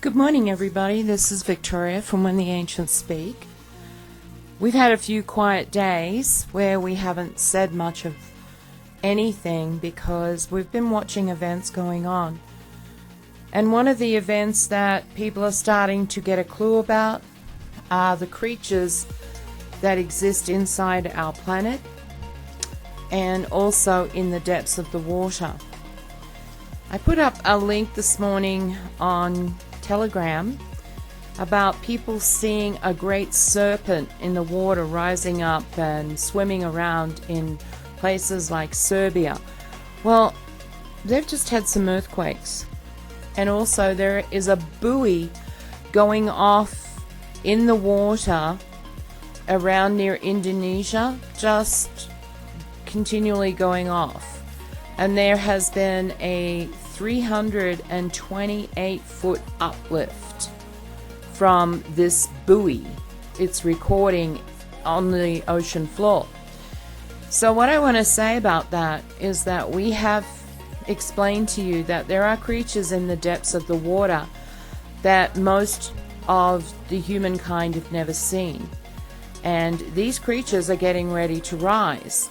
Good morning, everybody. This is Victoria from When the Ancients Speak. We've had a few quiet days where we haven't said much of anything because we've been watching events going on. And one of the events that people are starting to get a clue about are the creatures that exist inside our planet and also in the depths of the water. I put up a link this morning on Telegram about people seeing a great serpent in the water rising up and swimming around in places like Serbia. Well, they've just had some earthquakes, and also there is a buoy going off in the water around near Indonesia, just continually going off, and there has been a 328-foot uplift from this buoy. It's recording on the ocean floor. So what I want to say about that is that we have explained to you that there are creatures in the depths of the water that most of the humankind have never seen. And these creatures are getting ready to rise.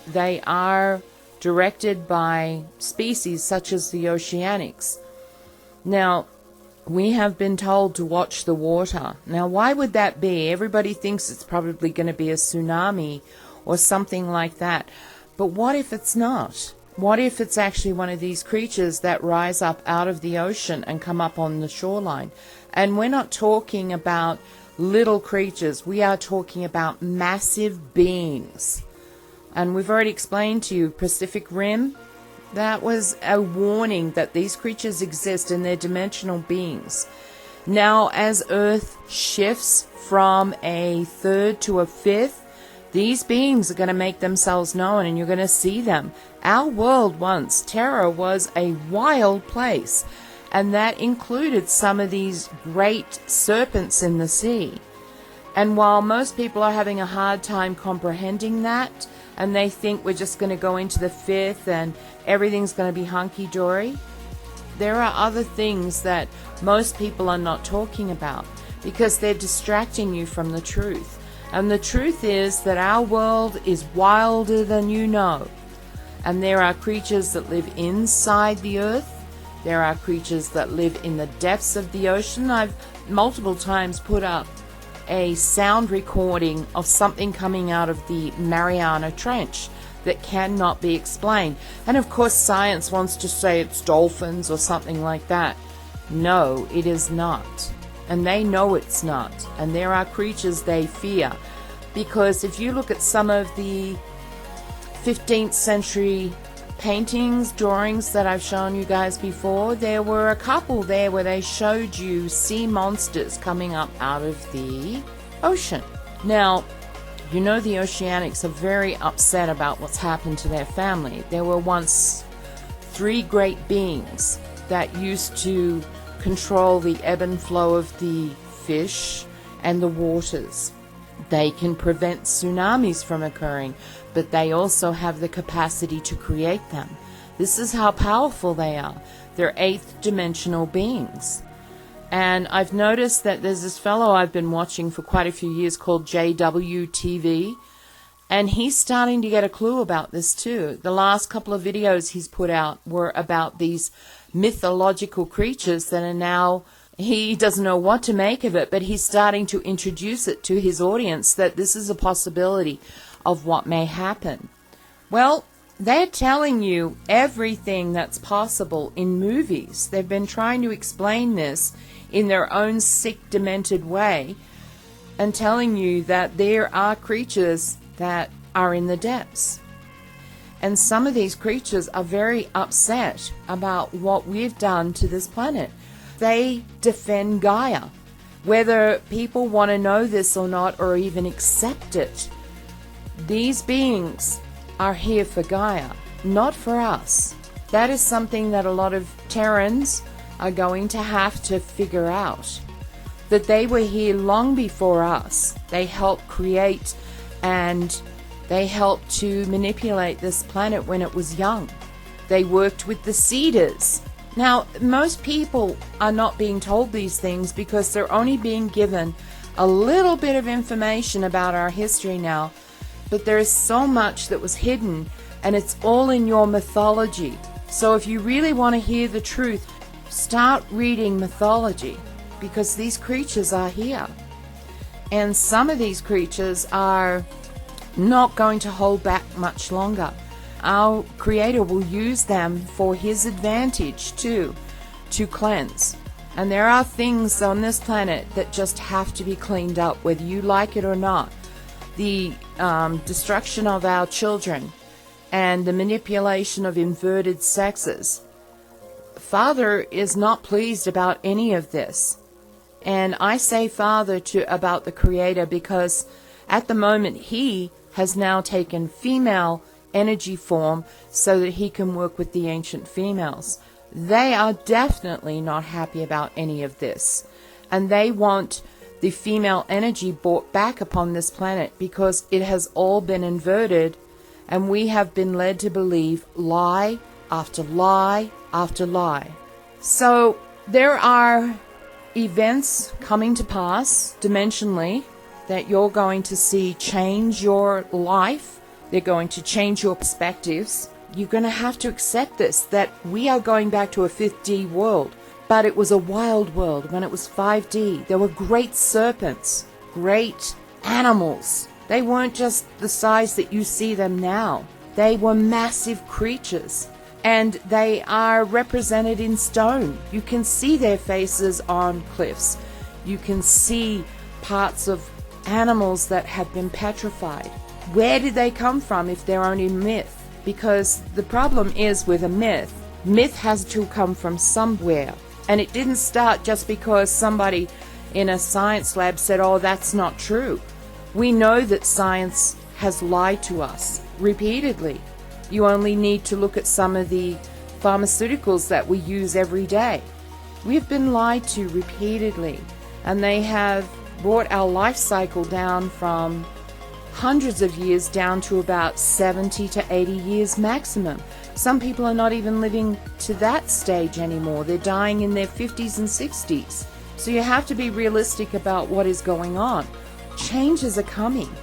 They are directed by species such as the oceanics. Now, we have been told to watch the water. Now, why would that be? Everybody thinks it's probably going to be a tsunami or something like that. But what if it's not? What if it's actually one of these creatures that rise up out of the ocean and come up on the shoreline? And we're not talking about little creatures. We are talking about massive beings. And we've already explained to you Pacific Rim. That was a warning that these creatures exist and they're dimensional beings. Now, as Earth shifts from a third to a fifth, these beings are going to make themselves known and you're going to see them. Our world once, Terra, was a wild place, and that included some of these great serpents in the sea. And while most people are having a hard time comprehending that, and they think we're just going to go into the fifth and everything's going to be hunky-dory, there are other things that most people are not talking about because they're distracting you from the truth. And the truth is that our world is wilder than you know. And there are creatures that live inside the earth. There are creatures that live in the depths of the ocean. I've multiple times put up a sound recording of something coming out of the Mariana Trench that cannot be explained. And of course science wants to say it's dolphins or something like that. No, it is not. And they know it's not. And there are creatures they fear. Because if you look at some of the 15th century paintings, drawings that I've shown you guys before, there were a couple there where they showed you sea monsters coming up out of the ocean. Now, you know the oceanics are very upset about what's happened to their family. There were once 3 great beings that used to control the ebb and flow of the fish and the waters. They can prevent tsunamis from occurring, but they also have the capacity to create them. This is how powerful they are. They're 8th dimensional beings. And I've noticed that there's this fellow I've been watching for quite a few years called JWTV, and he's starting to get a clue about this too. The last couple of videos he's put out were about these mythological creatures that are now, he doesn't know what to make of it, but he's starting to introduce it to his audience that this is a possibility of what may happen. Well, they're telling you everything that's possible in movies. They've been trying to explain this in their own sick, demented way and telling you that there are creatures that are in the depths. And some of these creatures are very upset about what we've done to this planet. They defend Gaia. Whether people want to know this or not, or even accept it, these beings are here for Gaia, not for us. That is something that a lot of Terrans are going to have to figure out. That they were here long before us. They helped create and they helped to manipulate this planet when it was young. They worked with the cedars Now, most people are not being told these things because they're only being given a little bit of information about our history now. But there is so much that was hidden, and it's all in your mythology. So if you really want to hear the truth, start reading mythology, because these creatures are here. And some of these creatures are not going to hold back much longer. Our Creator will use them for His advantage too, to cleanse. And there are things on this planet that just have to be cleaned up, whether you like it or not. The destruction of our children and the manipulation of inverted sexes. Father is not pleased about any of this. And I say Father about the Creator because at the moment He has now taken female energy form so that He can work with the ancient females. They are definitely not happy about any of this. And they want the female energy brought back upon this planet because it has all been inverted, and we have been led to believe lie after lie after lie. So there are events coming to pass dimensionally that you're going to see change your life. They're going to change your perspectives. You're going to have to accept this, that we are going back to a 5D world. But it was a wild world when it was 5D. There were great serpents, great animals. They weren't just the size that you see them now. They were massive creatures. And they are represented in stone. You can see their faces on cliffs. You can see parts of animals that have been petrified. Where did they come from if they're only myth? Because the problem is with a myth, myth has to come from somewhere. And it didn't start just because somebody in a science lab said, oh, that's not true. We know that science has lied to us repeatedly. You only need to look at some of the pharmaceuticals that we use every day. We've been lied to repeatedly, and they have brought our life cycle down from hundreds of years down to about 70 to 80 years maximum. Some people are not even living to that stage anymore. They're dying in their 50s and 60s. So you have to be realistic about what is going on. Changes are coming.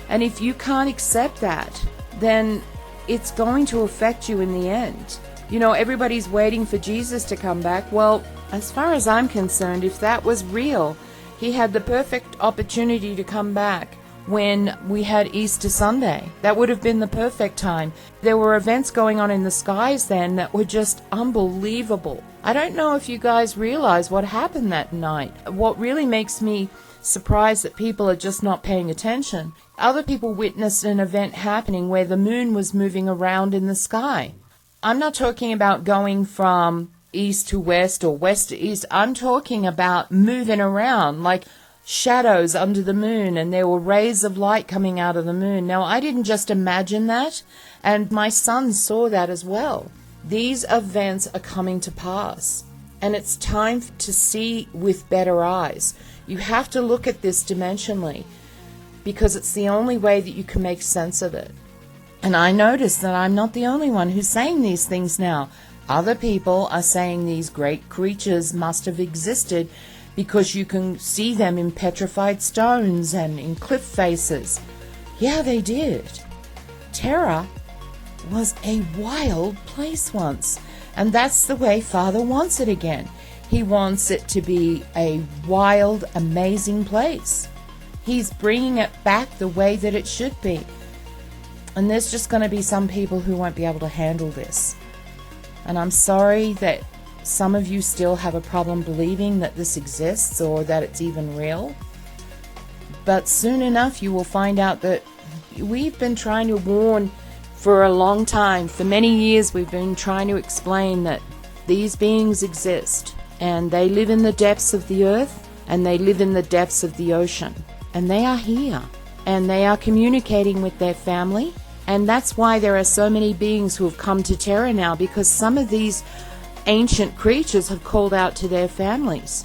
And if you can't accept that, then it's going to affect you in the end. You know, everybody's waiting for Jesus to come back. Well, as far as I'm concerned, if that was real, He had the perfect opportunity to come back when we had Easter Sunday. That would have been the perfect time. There were events going on in the skies then that were just unbelievable. I don't know if you guys realize what happened that night. What really makes me surprised that people are just not paying attention. Other people witnessed an event happening where the moon was moving around in the sky. I'm not talking about going from east to west or west to east. I'm talking about moving around like shadows under the moon, and there were rays of light coming out of the moon. Now, I didn't just imagine that, and my son saw that as well. These events are coming to pass, and it's time to see with better eyes. You have to look at this dimensionally, because it's the only way that you can make sense of it. And I notice that I'm not the only one who's saying these things now. Other people are saying these great creatures must have existed because you can see them in petrified stones and in cliff faces. Yeah, they did. Terra was a wild place once, and that's the way Father wants it again. He wants it to be a wild, amazing place. He's bringing it back the way that it should be. And there's just going to be some people who won't be able to handle this. And I'm sorry that some of you still have a problem believing that this exists or that it's even real. But soon enough you will find out that we've been trying to warn for a long time. For many years we've been trying to explain that these beings exist, and they live in the depths of the earth, and they live in the depths of the ocean. And they are here, and they are communicating with their family. And that's why there are so many beings who have come to Terra now, because some of these ancient creatures have called out to their families.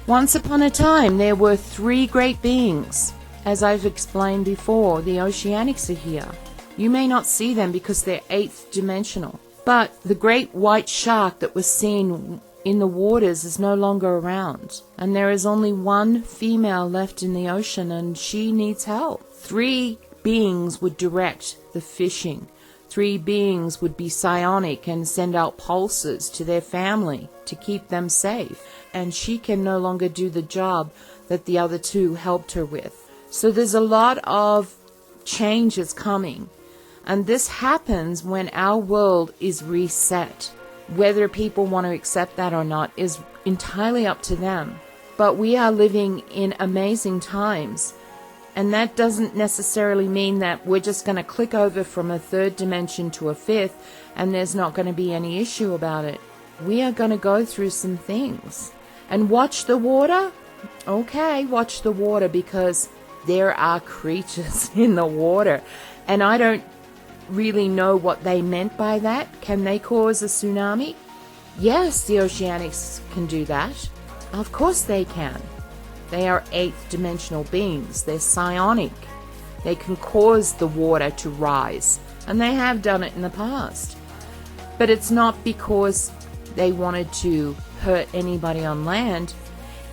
Once upon a time, there were 3 great beings. As I've explained before, the Oceanics are here. You may not see them because they're 8th dimensional, But the great white shark that was seen in the waters is no longer around. And there is only one female left in the ocean, and she needs help. 3 beings would direct the fishing. 3 beings would be psionic and send out pulses to their family to keep them safe. And she can no longer do the job that the other 2 helped her with. So there's a lot of changes coming. And this happens when our world is reset. Whether people want to accept that or not is entirely up to them. But we are living in amazing times. And that doesn't necessarily mean that we're just going to click over from a 3rd dimension to a 5th and there's not going to be any issue about it. We are going to go through some things. And watch the water? Okay, watch the water, because there are creatures in the water. And I don't really know what they meant by that. Can they cause a tsunami? Yes, the oceanics can do that. Of course they can. They are 8th dimensional beings. They're psionic. They can cause the water to rise. And they have done it in the past. But it's not because they wanted to hurt anybody on land.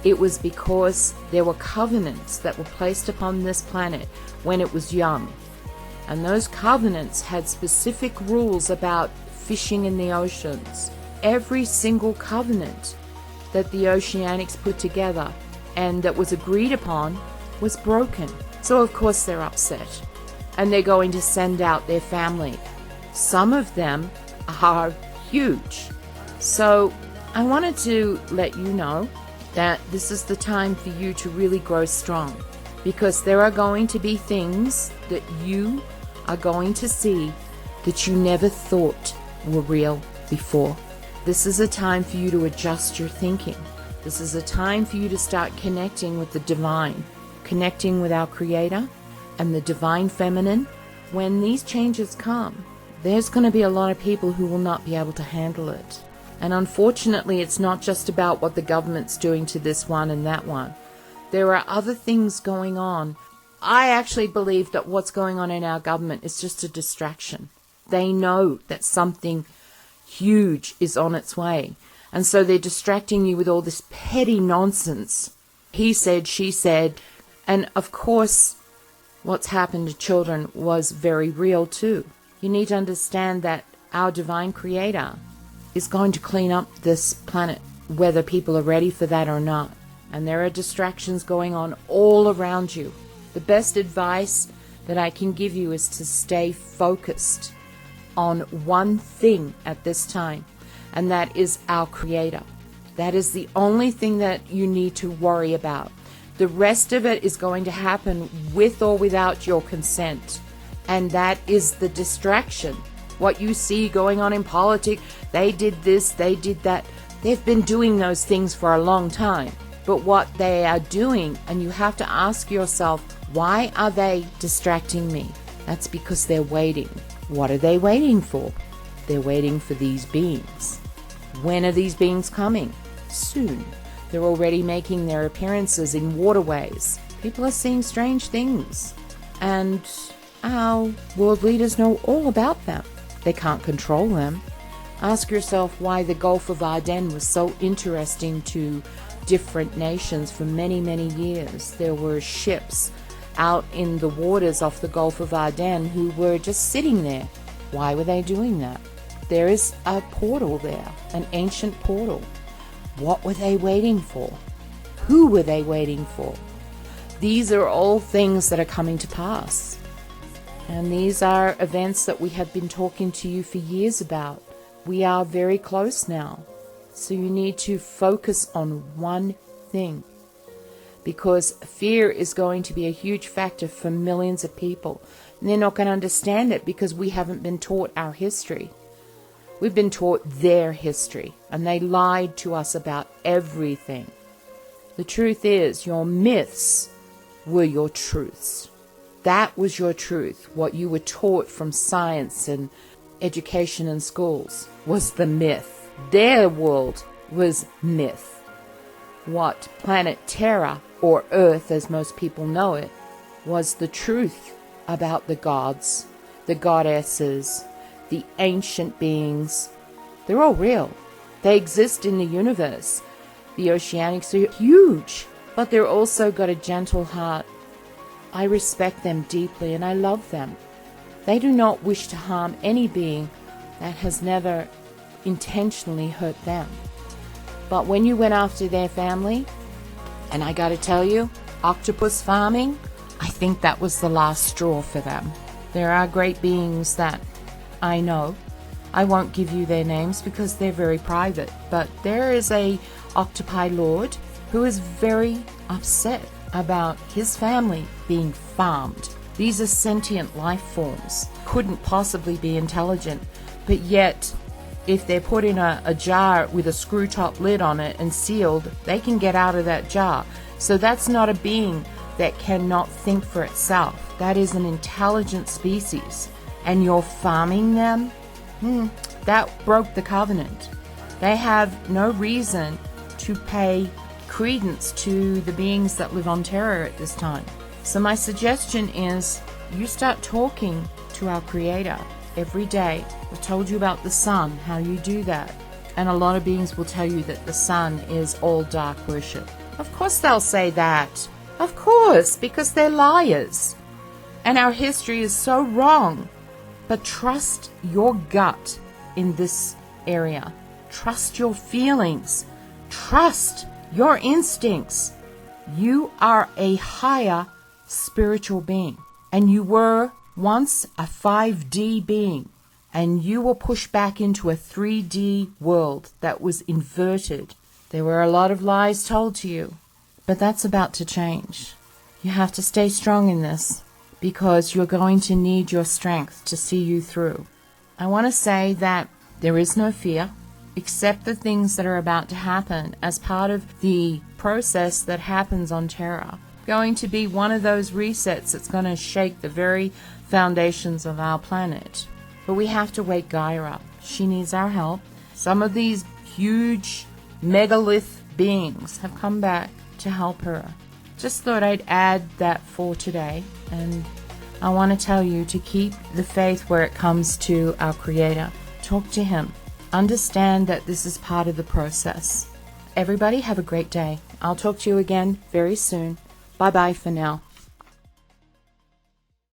It was because there were covenants that were placed upon this planet when it was young. And those covenants had specific rules about fishing in the oceans. Every single covenant that the oceanics put together and that was agreed upon was broken. So of course they're upset. And they're going to send out their family. Some of them are huge. So I wanted to let you know that this is the time for you to really grow strong. Because there are going to be things that you are going to see that you never thought were real before. This is a time for you to adjust your thinking. This is a time for you to start connecting with the divine, connecting with our Creator and the divine feminine. When these changes come, there's going to be a lot of people who will not be able to handle it. And unfortunately, it's not just about what the government's doing to this one and that one. There are other things going on. I actually believe that what's going on in our government is just a distraction. They know that something huge is on its way. And so they're distracting you with all this petty nonsense. He said, she said. And of course, what's happened to children was very real too. You need to understand that our divine Creator is going to clean up this planet, whether people are ready for that or not. And there are distractions going on all around you. The best advice that I can give you is to stay focused on one thing at this time, and that is our Creator. That is the only thing that you need to worry about. The rest of it is going to happen with or without your consent, and that is the distraction. What you see going on in politics, they did this, they did that. They've been doing those things for a long time. But what they are doing, and you have to ask yourself, why are they distracting me? That's because they're waiting. What are they waiting for? They're waiting for these beings. When are these beings coming? Soon. They're already making their appearances in waterways. People are seeing strange things. And our world leaders know all about them. They can't control them. Ask yourself why the Gulf of Aden was so interesting to different nations for many, many years. There were ships out in the waters off the Gulf of Aden who were just sitting there. Why were they doing that? There is a portal there, an ancient portal. What were they waiting for? Who were they waiting for? These are all things that are coming to pass. And these are events that we have been talking to you for years about. We are very close now. So you need to focus on one thing. Because fear is going to be a huge factor for millions of people. And they're not going to understand it because we haven't been taught our history. We've been taught their history. And they lied to us about everything. The truth is, your myths were your truths. That was your truth. What you were taught from science and education in schools was the myth. Their world was myth. What planet Terra, or Earth as most people know it, was the truth about the gods, the goddesses, the ancient beings, they're all real. They exist in the universe. The oceanics are huge, but they're also got a gentle heart. I respect them deeply and I love them. They do not wish to harm any being that has never intentionally hurt them. But when you went after their family, and I gotta tell you, octopus farming, I think that was the last straw for them. There are great beings that I know. I won't give you their names because they're very private, but there is a octopi lord who is very upset about his family being farmed. These are sentient life forms, couldn't possibly be intelligent, but yet if they're put in a jar with a screw top lid on it and sealed, they can get out of that jar. So that's not a being that cannot think for itself. That is an intelligent species. And you're farming them? That broke the covenant. They have no reason to pay credence to the beings that live on Terra at this time. So my suggestion is you start talking to our Creator every day. I've told you about the sun, how you do that. And a lot of beings will tell you that the sun is all dark worship. Of course they'll say that. Of course, because they're liars. And our history is so wrong. But trust your gut in this area. Trust your feelings. Trust your instincts. You are a higher spiritual being. And you were once a 5D being. And you were pushed back into a 3D world that was inverted. There were a lot of lies told to you. But that's about to change. You have to stay strong in this, because you're going to need your strength to see you through. I want to say that there is no fear. Accept the things that are about to happen as part of the process that happens on Terra. Going to be one of those resets that's going to shake the very foundations of our planet. But we have to wake Gaia up. She needs our help. Some of these huge megalith beings have come back to help her. Just thought I'd add that for today. And I want to tell you to keep the faith where it comes to our Creator. Talk to Him. Understand that this is part of the process. Everybody have a great day. I'll talk to you again very soon. Bye-bye for now.